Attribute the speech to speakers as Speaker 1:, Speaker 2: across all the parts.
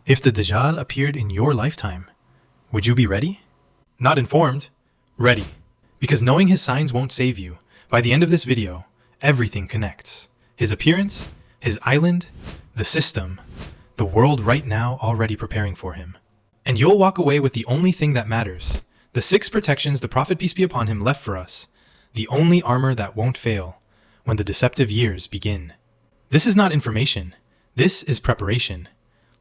Speaker 1: If the Dajjal appeared in your lifetime, would you be ready? Not informed, ready. Because knowing his signs won't save you. By the end of this video, everything connects. His appearance, his island, the system, the world right now already preparing for him. And you'll walk away with the only thing that matters. The 6 protections the Prophet peace be upon him left for us. The only armor that won't fail when the deceptive years begin. This is not information. This is preparation.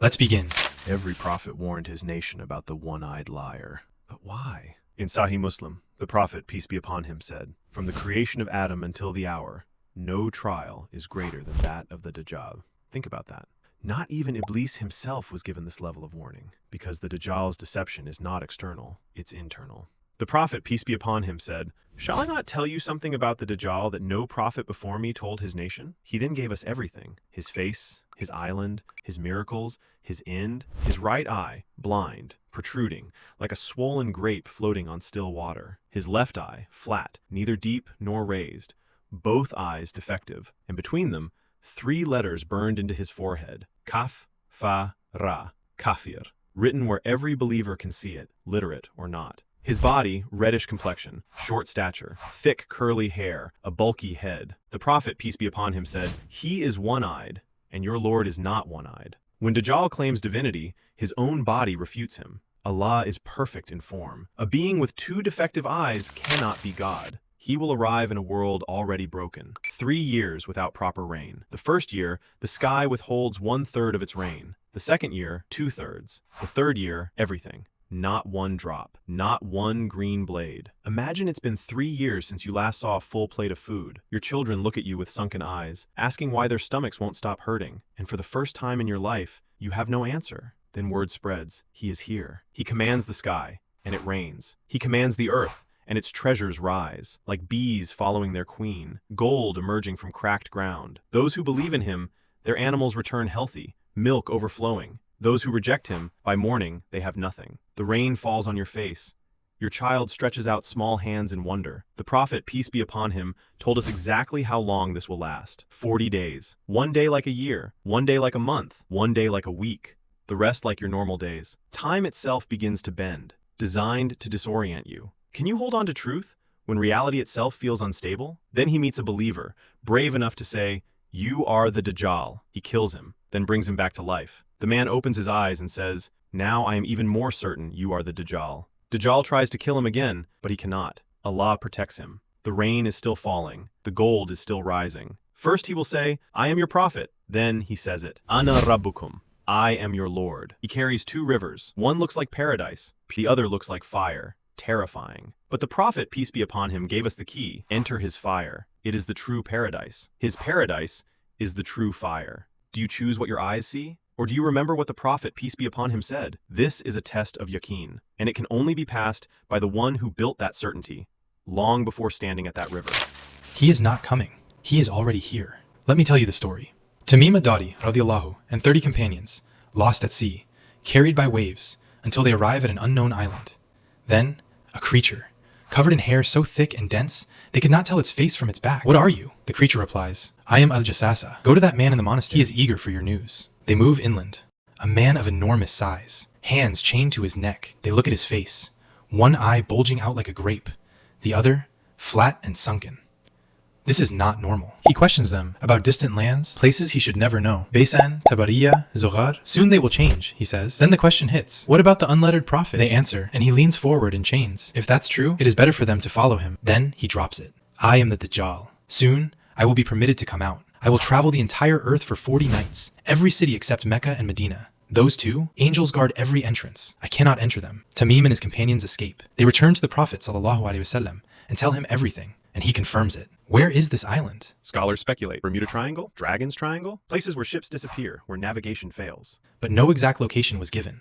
Speaker 1: Let's begin.
Speaker 2: Every prophet warned his nation about the one-eyed liar. But why? In Sahih Muslim, the Prophet, peace be upon him, said, "From the creation of Adam until the hour, no trial is greater than that of the Dajjal." Think about that. Not even Iblis himself was given this level of warning, because the Dajjal's deception is not external, it's internal. The Prophet, peace be upon him, said, "Shall I not tell you something about the Dajjal that no prophet before me told his nation?" He then gave us everything: his face, his island, his miracles, his end, his right eye, blind, protruding, like a swollen grape floating on still water, his left eye, flat, neither deep nor raised, both eyes defective, and between them, 3 letters burned into his forehead: Kaf, Fa, Ra, Kafir, written where every believer can see it, literate or not. His body, reddish complexion, short stature, thick curly hair, a bulky head. The Prophet, peace be upon him, said, "He is one-eyed, and your Lord is not one-eyed." When Dajjal claims divinity, his own body refutes him. Allah is perfect in form. A being with 2 defective eyes cannot be God. He will arrive in a world already broken. 3 years without proper rain. The first year, the sky withholds 1/3 of its rain. The second year, 2/3. The third year, everything. Not one drop, not one green blade. Imagine it's been 3 years since you last saw a full plate of food. Your children look at you with sunken eyes, asking why their stomachs won't stop hurting. And for the first time in your life, you have no answer. Then word spreads, he is here. He commands the sky, and it rains. He commands the earth, and its treasures rise, like bees following their queen, gold emerging from cracked ground. Those who believe in him, their animals return healthy, milk overflowing. Those who reject him, by morning, they have nothing. The rain falls on your face. Your child stretches out small hands in wonder. The Prophet, peace be upon him, told us exactly how long this will last. 40 days. 1 day like a year, 1 day like a month, 1 day like a week, the rest like your normal days. Time itself begins to bend, designed to disorient you. Can you hold on to truth when reality itself feels unstable? Then he meets a believer, brave enough to say, "You are the Dajjal." He kills him, then brings him back to life. The man opens his eyes and says, "Now I am even more certain you are the Dajjal." Dajjal tries to kill him again, but he cannot. Allah protects him. The rain is still falling. The gold is still rising. First he will say, "I am your prophet." Then he says it. "Ana Rabbukum." I am your Lord. He carries 2 rivers. One looks like paradise. The other looks like fire. Terrifying. But the Prophet, peace be upon him, gave us the key. Enter his fire. It is the true paradise. His paradise is the true fire. Do you choose what your eyes see? Or do you remember what the Prophet, peace be upon him, said? This is a test of yaqeen, and it can only be passed by the one who built that certainty, long before standing at that river.
Speaker 1: He is not coming. He is already here. Let me tell you the story. Tamim Ad-Dari, radiallahu, and 30 companions, lost at sea, carried by waves, until they arrive at an unknown island. Then, a creature, covered in hair so thick and dense, they could not tell its face from its back. "What are you?" The creature replies, "I am Al-Jassasa. Go to that man in the monastery. He is eager for your news." They move inland. A man of enormous size, hands chained to his neck. They look at his face, one eye bulging out like a grape, the other flat and sunken. This is not normal. He questions them about distant lands, places he should never know. Baysan, Tabariya, Zoghar. Soon they will change, he says. Then the question hits, what about the unlettered prophet? They answer, and he leans forward in chains. If that's true, it is better for them to follow him. Then he drops it. I am the Dajjal. Soon, I will be permitted to come out. I will travel the entire earth for 40 nights. Every city except Mecca and Medina. Those 2, angels guard every entrance. I cannot enter them. Tamim and his companions escape. They return to the Prophet ﷺ and tell him everything, and he confirms it. Where is this island?
Speaker 2: Scholars speculate. Bermuda Triangle? Dragon's Triangle? Places where ships disappear, where navigation fails.
Speaker 1: But no exact location was given.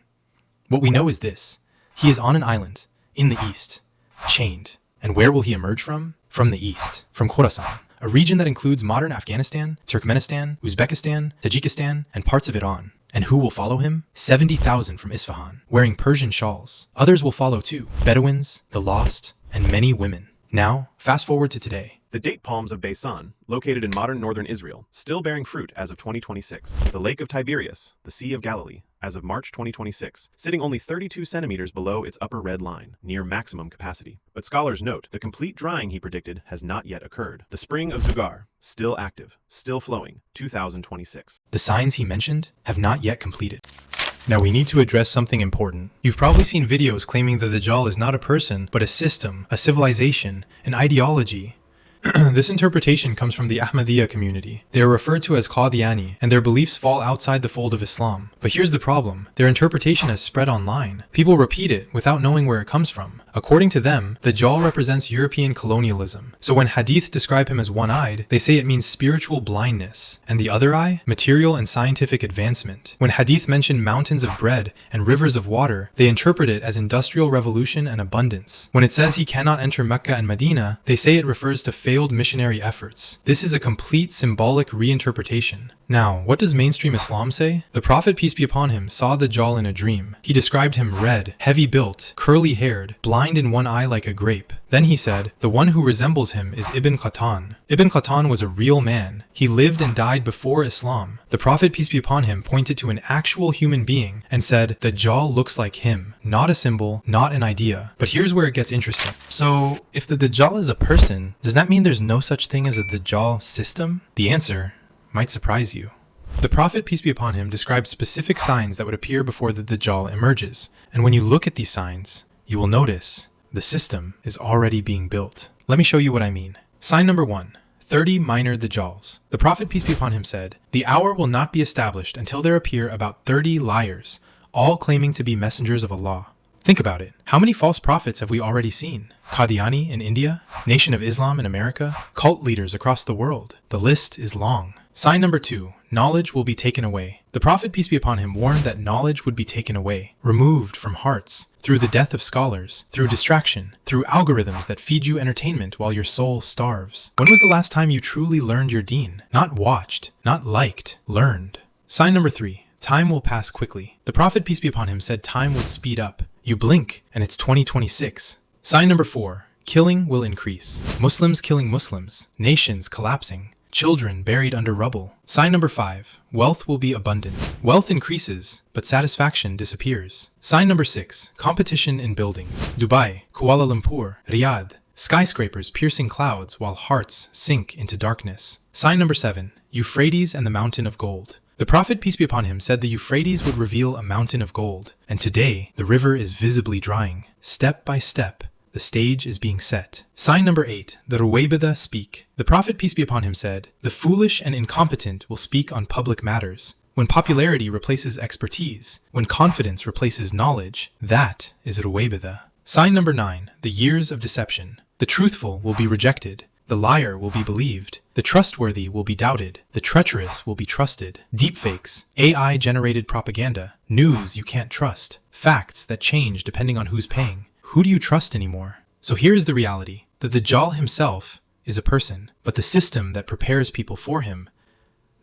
Speaker 1: What we know is this. He is on an island, in the east, chained. And where will he emerge from? From the east, from Khorasan, a region that includes modern Afghanistan, Turkmenistan, Uzbekistan, Tajikistan, and parts of Iran. And who will follow him? 70,000 from Isfahan, wearing Persian shawls. Others will follow too, Bedouins, the lost, and many women. Now, fast forward to today.
Speaker 2: The date palms of Beisan, located in modern northern Israel, still bearing fruit as of 2026. The Lake of Tiberias, the Sea of Galilee, as of March 2026, sitting only 32 centimeters below its upper red line, near maximum capacity. But scholars note the complete drying he predicted has not yet occurred. The Spring of Zugar, still active, still flowing, 2026.
Speaker 1: The signs he mentioned have not yet completed. Now we need to address something important. You've probably seen videos claiming that the Dajjal is not a person, but a system, a civilization, an ideology. This interpretation comes from the Ahmadiyya community. They are referred to as Qadiani, and their beliefs fall outside the fold of Islam. But here's the problem. Their interpretation has spread online. People repeat it without knowing where it comes from. According to them, the Dajjal represents European colonialism. So when hadith describe him as one-eyed, they say it means spiritual blindness, and the other eye, material and scientific advancement. When hadith mention mountains of bread and rivers of water, they interpret it as industrial revolution and abundance. When it says he cannot enter Mecca and Medina, they say it refers to failed missionary efforts. This is a complete symbolic reinterpretation. Now, what does mainstream Islam say? The Prophet, peace be upon him, saw the Dajjal in a dream. He described him red, heavy-built, curly-haired, blind in one eye like a grape. Then he said, the one who resembles him is Ibn Qatan. Ibn Qatan was a real man. He lived and died before Islam. The Prophet, peace be upon him, pointed to an actual human being and said, the Dajjal looks like him. Not a symbol, not an idea. But here's where it gets interesting. So, if the Dajjal is a person, does that mean there's no such thing as a Dajjal system? The answer might surprise you. The Prophet, peace be upon him, described specific signs that would appear before the Dajjal emerges. And when you look at these signs, you will notice the system is already being built. Let me show you what I mean. Sign number 1. 30 minor Dajjals. The Prophet, peace be upon him, said, the hour will not be established until there appear about 30 liars, all claiming to be messengers of Allah. Think about it. How many false prophets have we already seen? Qadiani in India, Nation of Islam in America, cult leaders across the world. The list is long. Sign number 2. Knowledge will be taken away. The Prophet, peace be upon him, warned that knowledge would be taken away, removed from hearts, through the death of scholars, through distraction, through algorithms that feed you entertainment while your soul starves. When was the last time you truly learned your deen? Not watched, not liked, learned. Sign number 3. Time will pass quickly. The Prophet, peace be upon him, said time would speed up. You blink, and it's 2026. Sign number 4. Killing will increase. Muslims killing Muslims. Nations collapsing. Children buried under rubble. Sign number 5. Wealth will be abundant. Wealth increases, but satisfaction disappears. Sign number 6. Competition in buildings. Dubai, Kuala Lumpur, Riyadh. Skyscrapers piercing clouds while hearts sink into darkness. Sign number 7. Euphrates and the mountain of gold. The Prophet, peace be upon him, said the Euphrates would reveal a mountain of gold, and today the river is visibly drying. Step by step, the stage is being set. Sign number 8, the Ruwaybida speak. The Prophet, peace be upon him, said, the foolish and incompetent will speak on public matters. When popularity replaces expertise, when confidence replaces knowledge, that is Ruwaybida. Sign number 9, the years of deception. The truthful will be rejected. The liar will be believed. The trustworthy will be doubted. The treacherous will be trusted. Deepfakes, AI-generated propaganda, news you can't trust, facts that change depending on who's paying. Who do you trust anymore? So here's the reality. The Dajjal himself is a person, but the system that prepares people for him,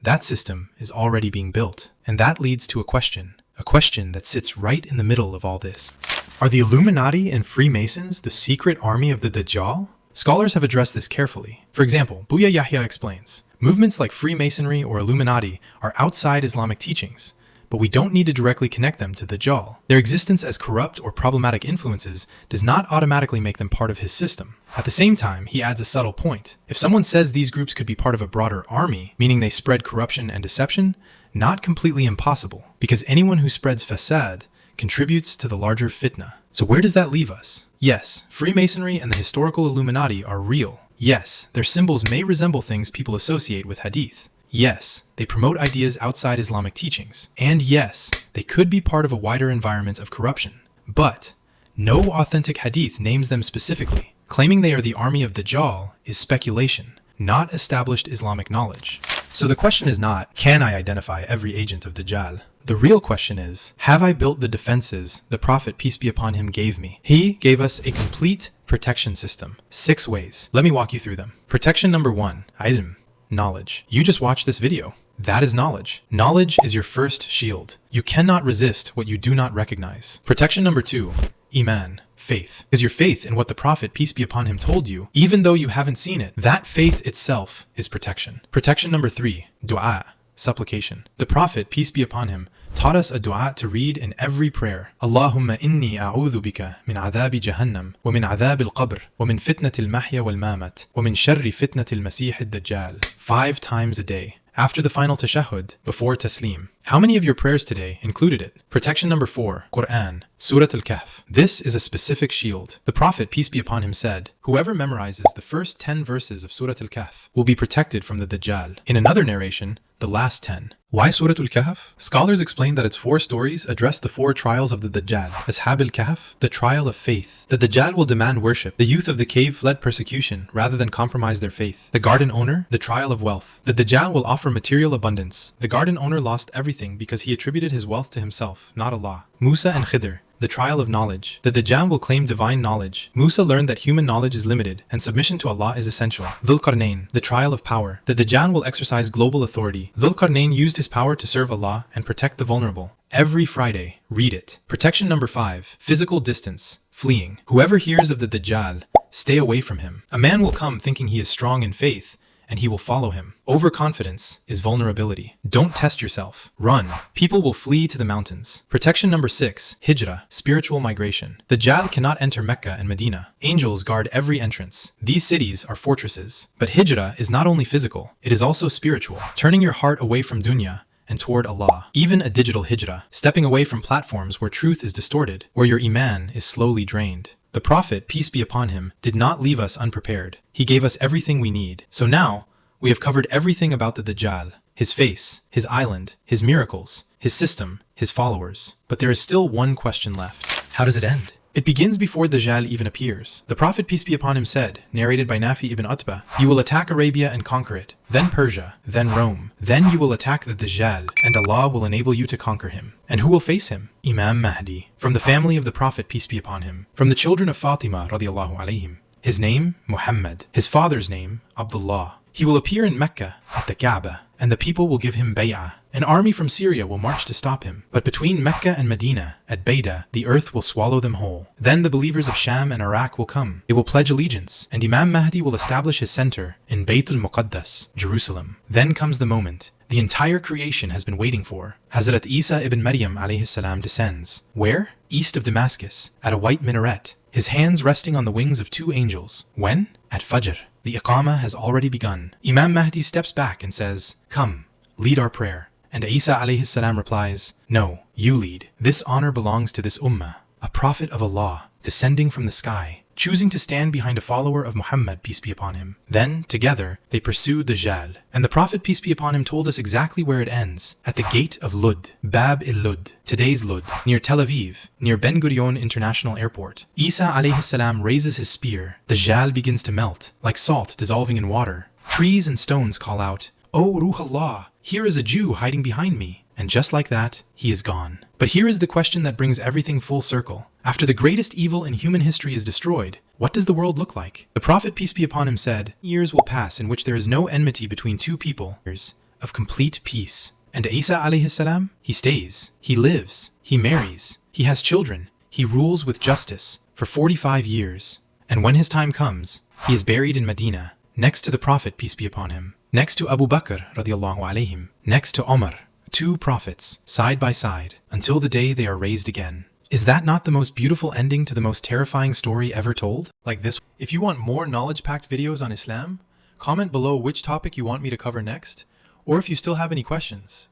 Speaker 1: that system is already being built. And that leads to a question that sits right in the middle of all this. Are the Illuminati and Freemasons the secret army of the Dajjal? Scholars have addressed this carefully. For example, Buya Yahya explains, movements like Freemasonry or Illuminati are outside Islamic teachings, but we don't need to directly connect them to the Dajjal. Their existence as corrupt or problematic influences does not automatically make them part of his system. At the same time, he adds a subtle point. If someone says these groups could be part of a broader army, meaning they spread corruption and deception, not completely impossible, because anyone who spreads fasad contributes to the larger fitnah. So where does that leave us? Yes, Freemasonry and the historical Illuminati are real. Yes, their symbols may resemble things people associate with hadith. Yes, they promote ideas outside Islamic teachings. And yes, they could be part of a wider environment of corruption. But no authentic hadith names them specifically. Claiming they are the army of Dajjal is speculation, not established Islamic knowledge. So the question is not, can I identify every agent of Dajjal? The real question is, have I built the defenses the Prophet, peace be upon him, gave me? He gave us a complete protection system. 6 ways. Let me walk you through them. Protection number 1, item, knowledge. You just watched this video. That is knowledge. Knowledge is your first shield. You cannot resist what you do not recognize. Protection number 2, Iman, faith, is your faith in what the Prophet, peace be upon him, told you, even though you haven't seen it. That faith itself is protection. Protection number 3, dua, supplication. The Prophet, peace be upon him, taught us a dua to read in every prayer. Allahumma inni a'udhu bika min adhabi jahannam wa min adhab al-qabr wa min fitnati al-mahya wal-mamat wa min sharri fitnati al-masih ad-dajjal. 5 times a day. After the final tashahhud, before taslim. How many of your prayers today included it? Protection number 4, Quran, Surah Al-Kahf. This is a specific shield. The Prophet, peace be upon him, said, whoever memorizes the first 10 verses of Surah Al-Kahf will be protected from the Dajjal. In another narration, the last 10. Why Surah Al-Kahf? Scholars explain that its 4 stories address the 4 trials of the Dajjal. Ashab al-Kahf, the trial of faith. The Dajjal will demand worship. The youth of the cave fled persecution rather than compromise their faith. The garden owner, the trial of wealth. The Dajjal will offer material abundance. The garden owner lost everything because he attributed his wealth to himself, not Allah. Musa and Khidr, the trial of knowledge. The Dajjal will claim divine knowledge. Musa learned that human knowledge is limited and submission to Allah is essential. Dhul Qarnayn, the trial of power. The Dajjal will exercise global authority. Dhul Qarnayn used his power to serve Allah and protect the vulnerable. Every Friday, read it. Protection number 5, physical distance, fleeing. Whoever hears of the Dajjal, stay away from him. A man will come thinking he is strong in faith, and he will follow him. Overconfidence is vulnerability. Don't test yourself. Run. People will flee to the mountains. Protection number 6, hijrah, spiritual migration. The Dajjal cannot enter Mecca and Medina. Angels guard every entrance. These cities are fortresses. But hijrah is not only physical, it is also spiritual. Turning your heart away from dunya and toward Allah. Even a digital hijrah, stepping away from platforms where truth is distorted, where your iman is slowly drained. The Prophet, peace be upon him, did not leave us unprepared. He gave us everything we need. So now, we have covered everything about the Dajjal, his face, his island, his miracles, his system, his followers. But there is still one question left. How does it end? It begins before Dajjal even appears. The Prophet, peace be upon him, said, narrated by Nafi ibn Utbah, you will attack Arabia and conquer it, then Persia, then Rome. Then you will attack the Dajjal, and Allah will enable you to conquer him. And who will face him? Imam Mahdi, from the family of the Prophet, peace be upon him, from the children of Fatima radiallahu alayhim. His name, Muhammad. His father's name, Abdullah. He will appear in Mecca at the Kaaba, and the people will give him bay'ah. An army from Syria will march to stop him. But between Mecca and Medina, at Bayda, the earth will swallow them whole. Then the believers of Sham and Iraq will come. They will pledge allegiance, and Imam Mahdi will establish his center in Bayt al-Muqaddas, Jerusalem. Then comes the moment the entire creation has been waiting for. Hazrat Isa ibn Maryam alayhi salam descends. Where? East of Damascus, at a white minaret, his hands resting on the wings of 2 angels. When? At Fajr. The Iqamah has already begun. Imam Mahdi steps back and says, come, lead our prayer. And Isa alayhi salam replies, no, you lead. This honor belongs to this ummah, a prophet of Allah, descending from the sky, choosing to stand behind a follower of Muhammad, peace be upon him. Then, together, they pursued the Dajjal. And the Prophet, peace be upon him, told us exactly where it ends, at the gate of Lud, Bab il-Lud, today's Lud, near Tel Aviv, near Ben Gurion International Airport. Isa alayhi salam raises his spear. The Dajjal begins to melt, like salt dissolving in water. Trees and stones call out, "O Ruh Allah, here is a Jew hiding behind me." And just like that, he is gone. But here is the question that brings everything full circle. After the greatest evil in human history is destroyed, what does the world look like? The Prophet, peace be upon him, said, years will pass in which there is no enmity between 2 people, years of complete peace. And Isa alayhi salam, he stays, he lives, he marries, he has children, he rules with justice for 45 years. And when his time comes, he is buried in Medina, next to the Prophet, peace be upon him, next to Abu Bakr radiallahu alayhim, next to Omar, 2 prophets, side by side, until the day they are raised again. Is that not the most beautiful ending to the most terrifying story ever told? Like this. If you want more knowledge-packed videos on Islam, comment below which topic you want me to cover next, or if you still have any questions.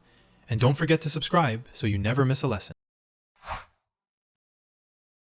Speaker 1: And don't forget to subscribe so you never miss a lesson.